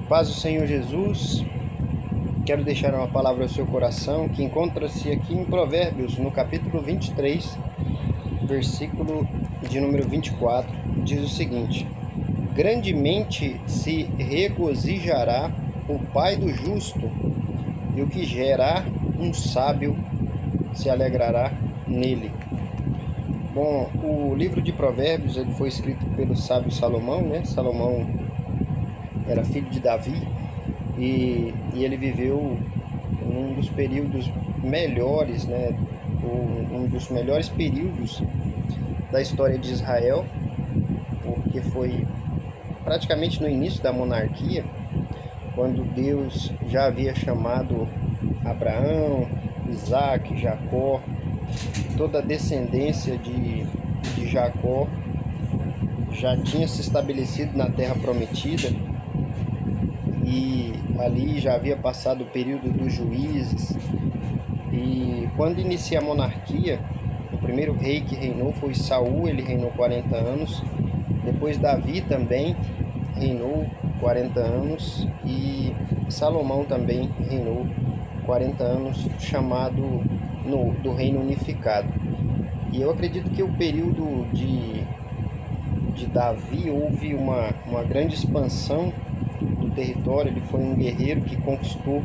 Paz do Senhor Jesus, quero deixar uma palavra ao seu coração que encontra-se aqui em Provérbios, no capítulo 23, versículo de número 24, diz o seguinte: Grandemente se regozijará o pai do justo, e o que gerar um sábio se alegrará nele. Bom, o livro de Provérbios ele foi escrito pelo sábio Salomão, né? Salomão era filho de Davi e ele viveu num dos períodos melhores, né? Um dos melhores períodos da história de Israel, porque foi praticamente no início da monarquia, quando Deus já havia chamado Abraão, Isaac, Jacó, toda a descendência de Jacó já tinha se estabelecido na terra prometida, e ali já havia passado o período dos juízes. E quando inicia a monarquia, o primeiro rei que reinou foi Saul, ele reinou 40 anos. Depois Davi também reinou 40 anos e Salomão também reinou 40 anos, chamado do Reino Unificado. E eu acredito que o período de Davi houve uma grande expansão do território. Ele foi um guerreiro que conquistou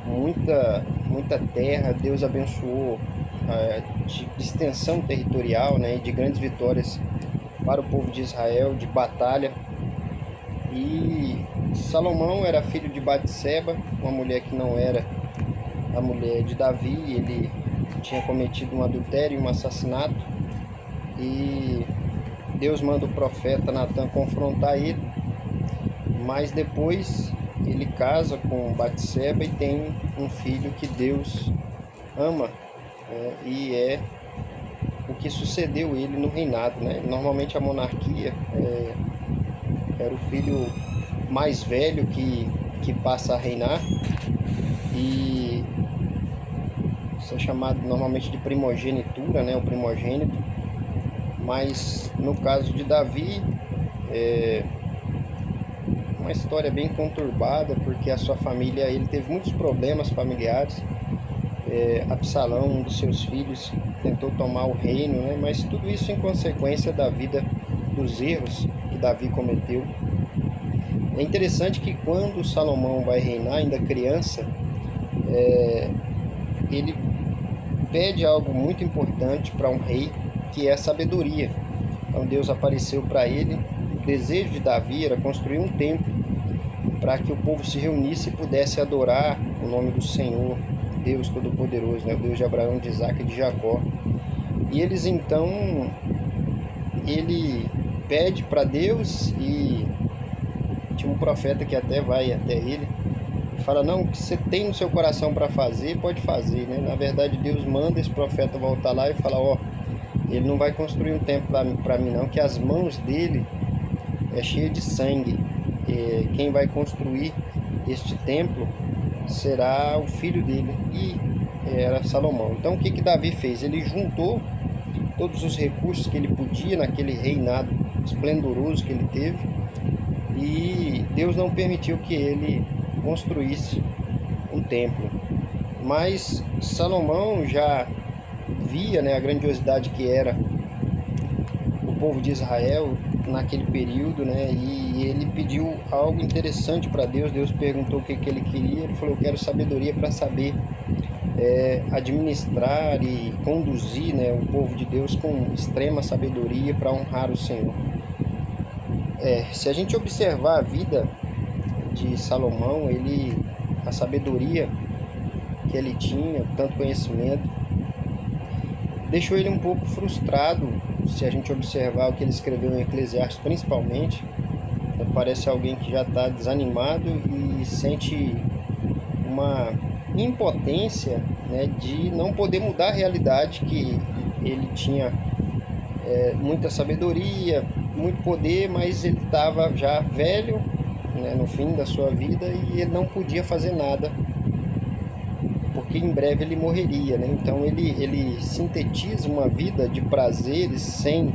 muita terra. Deus abençoou de extensão territorial, né, e de grandes vitórias para o povo de Israel, de batalha. E Salomão era filho de Batseba, uma mulher que não era a mulher de Davi. Ele tinha cometido um adultério e um assassinato, e Deus manda o profeta Natan confrontar ele, mas depois ele casa com Batseba e tem um filho que Deus ama, e é o que sucedeu ele no reinado, né? Normalmente a monarquia era o filho mais velho que passa a reinar, e isso é chamado normalmente de primogenitura, né? O primogênito. Mas no caso de Davi, uma história bem conturbada, porque a sua família, ele teve muitos problemas familiares. Absalão, um dos seus filhos, tentou tomar o reino, né? Mas tudo isso em consequência da vida, dos erros que Davi cometeu. É interessante que quando Salomão vai reinar, ainda criança, ele pede algo muito importante para um rei, que é a sabedoria. Então Deus apareceu para ele. O desejo de Davi era construir um templo para que o povo se reunisse e pudesse adorar o nome do Senhor, Deus Todo-Poderoso, né? O Deus de Abraão, de Isaac e de Jacó. E eles então, ele pede para Deus, e tinha um profeta que até vai até ele e fala: não, o que você tem no seu coração para fazer, pode fazer, né? Na verdade, Deus manda esse profeta voltar lá e fala: ele não vai construir um templo para mim não, que as mãos dele é cheia de sangue. Quem vai construir este templo será o filho dele, e era Salomão. Então o que Davi fez? Ele juntou todos os recursos que ele podia naquele reinado esplendoroso que ele teve, e Deus não permitiu que ele construísse um templo. Mas Salomão já via, né, a grandiosidade que era o povo de Israel naquele período, né, e ele pediu algo interessante para Deus. Deus perguntou o que ele queria. Ele falou: eu quero sabedoria para saber administrar e conduzir, né, o povo de Deus com extrema sabedoria para honrar o Senhor. Se a gente observar a vida de Salomão, a sabedoria que ele tinha, tanto conhecimento, deixou ele um pouco frustrado. Se a gente observar o que ele escreveu em Eclesiastes, principalmente, parece alguém que já está desanimado e sente uma impotência, né, de não poder mudar a realidade, que ele tinha muita sabedoria, muito poder, mas ele estava já velho, né, no fim da sua vida, e ele não podia fazer nada, porque em breve ele morreria, né? Então ele sintetiza uma vida de prazeres sem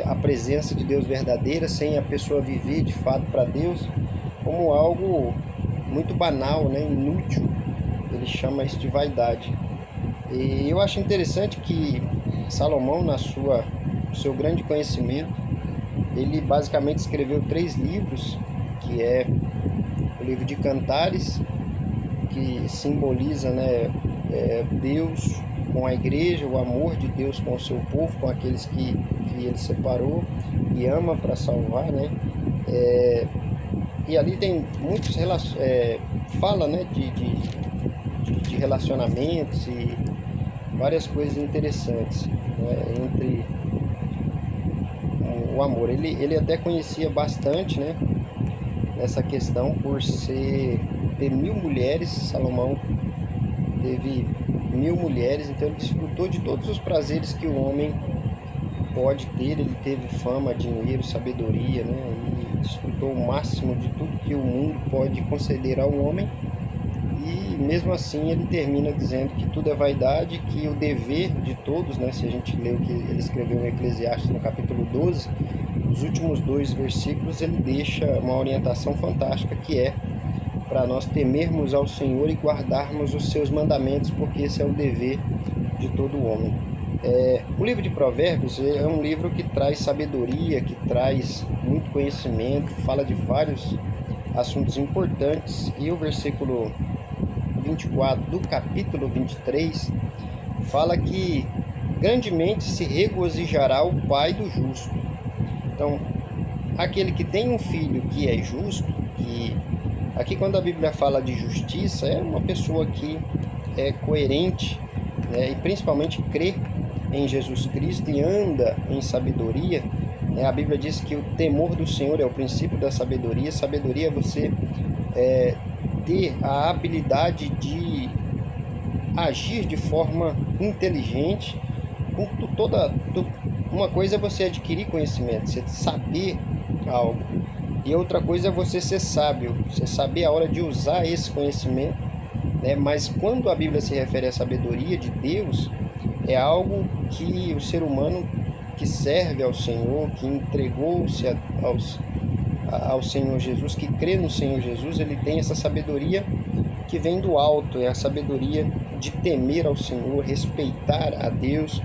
a presença de Deus verdadeira, sem a pessoa viver de fato para Deus, como algo muito banal, né? Inútil. Ele chama isso de vaidade. E eu acho interessante que Salomão, no seu grande conhecimento, ele basicamente escreveu 3 livros, que é o livro de Cantares, que simboliza, né, Deus com a igreja, o amor de Deus com o seu povo, com aqueles que ele separou e ama para salvar, né? E ali tem muitos fala, né, de relacionamentos e várias coisas interessantes, né, entre o amor. Ele até conhecia bastante, né, essa questão por ter 1000 mulheres. Salomão teve 1000 mulheres, então ele desfrutou de todos os prazeres que o homem pode ter. Ele teve fama, dinheiro, sabedoria, né, e desfrutou o máximo de tudo que o mundo pode conceder ao homem. E mesmo assim ele termina dizendo que tudo é vaidade, que o dever de todos, né, se a gente lê o que ele escreveu em Eclesiastes no capítulo 12, os últimos 2 versículos, ele deixa uma orientação fantástica, que é para nós temermos ao Senhor e guardarmos os seus mandamentos, porque esse é o dever de todo homem. O livro de Provérbios é um livro que traz sabedoria, que traz muito conhecimento, fala de vários assuntos importantes, e o versículo 24 do capítulo 23 fala que grandemente se regozijará o pai do justo. Então, aquele que tem um filho que é justo, que aqui quando a Bíblia fala de justiça, é uma pessoa que é coerente, né, e principalmente crê em Jesus Cristo e anda em sabedoria, né? A Bíblia diz que o temor do Senhor é o princípio da sabedoria. Sabedoria é você ter a habilidade de agir de forma inteligente. Uma coisa é você adquirir conhecimento, você saber algo, e outra coisa é você ser sábio, você saber a hora de usar esse conhecimento, né? Mas quando a Bíblia se refere à sabedoria de Deus, é algo que o ser humano que serve ao Senhor, que entregou-se ao Senhor Jesus, que crê no Senhor Jesus, ele tem essa sabedoria que vem do alto, é a sabedoria de temer ao Senhor, respeitar a Deus,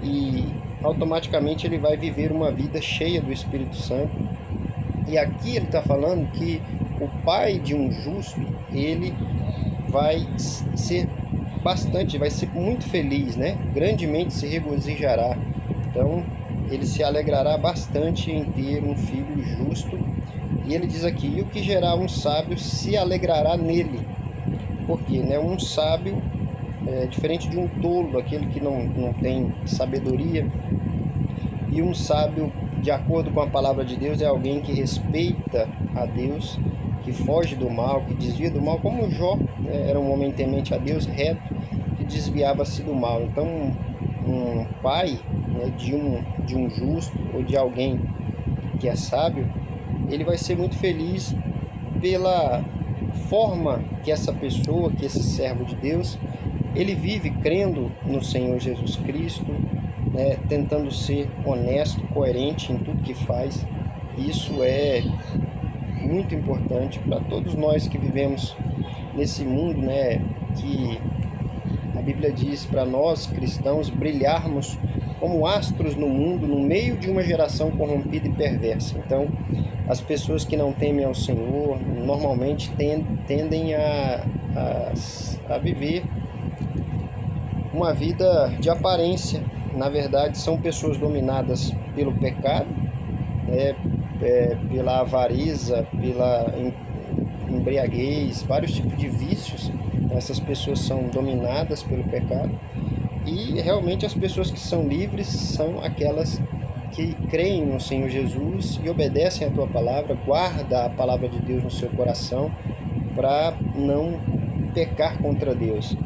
e automaticamente ele vai viver uma vida cheia do Espírito Santo. E aqui ele está falando que o pai de um justo, ele vai ser muito feliz, né? Grandemente se regozijará. Então, ele se alegrará bastante em ter um filho justo. E ele diz aqui: e o que gerar um sábio se alegrará nele. Porque, né, um sábio é diferente de um tolo, aquele que não tem sabedoria. E um sábio, de acordo com a palavra de Deus, é alguém que respeita a Deus, que foge do mal, que desvia do mal, como Jó, né, era um homem temente a Deus, reto, que desviava-se do mal. Então, um pai, né, de um justo, ou de alguém que é sábio, ele vai ser muito feliz pela forma que essa pessoa, que esse servo de Deus, ele vive crendo no Senhor Jesus Cristo, né, tentando ser honesto, coerente em tudo que faz. Isso é muito importante para todos nós que vivemos nesse mundo, né, que a Bíblia diz para nós cristãos brilharmos como astros no mundo, no meio de uma geração corrompida e perversa. Então, as pessoas que não temem ao Senhor normalmente tendem a viver uma vida de aparência. Na verdade, são pessoas dominadas pelo pecado, né, pela avareza, pela embriaguez, vários tipos de vícios. Essas pessoas são dominadas pelo pecado. E realmente as pessoas que são livres são aquelas que creem no Senhor Jesus e obedecem a tua palavra, guarda a palavra de Deus no seu coração para não pecar contra Deus.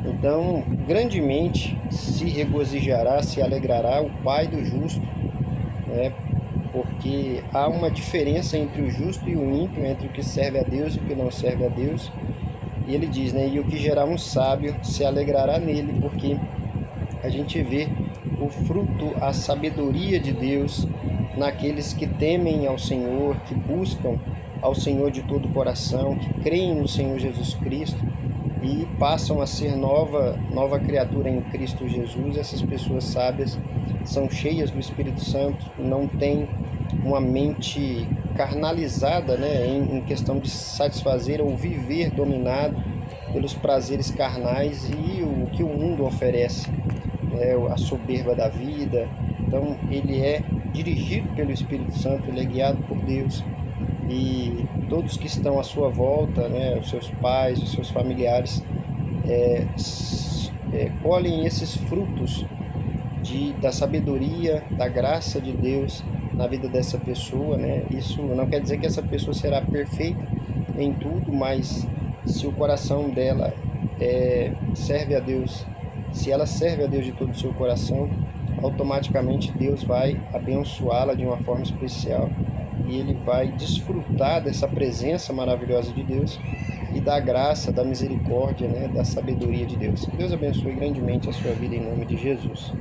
Então, grandemente se regozijará, se alegrará o pai do justo, né? Porque há uma diferença entre o justo e o ímpio, entre o que serve a Deus e o que não serve a Deus. E ele diz, né, e o que gerar um sábio se alegrará nele, porque a gente vê o fruto, a sabedoria de Deus naqueles que temem ao Senhor, que buscam ao Senhor de todo o coração, que creem no Senhor Jesus Cristo e passam a ser nova criatura em Cristo Jesus. Essas pessoas sábias são cheias do Espírito Santo, não têm uma mente carnalizada, né, em questão de satisfazer ou viver dominado pelos prazeres carnais e o que o mundo oferece, né, a soberba da vida. Então ele é dirigido pelo Espírito Santo, ele é guiado por Deus, e todos que estão à sua volta, né, os seus pais, os seus familiares, colhem esses frutos da sabedoria, da graça de Deus na vida dessa pessoa, né? Isso não quer dizer que essa pessoa será perfeita em tudo, mas se o coração dela serve a Deus, se ela serve a Deus de todo o seu coração, automaticamente Deus vai abençoá-la de uma forma especial e ele vai desfrutar dessa presença maravilhosa de Deus e da graça, da misericórdia, né, da sabedoria de Deus. Que Deus abençoe grandemente a sua vida em nome de Jesus.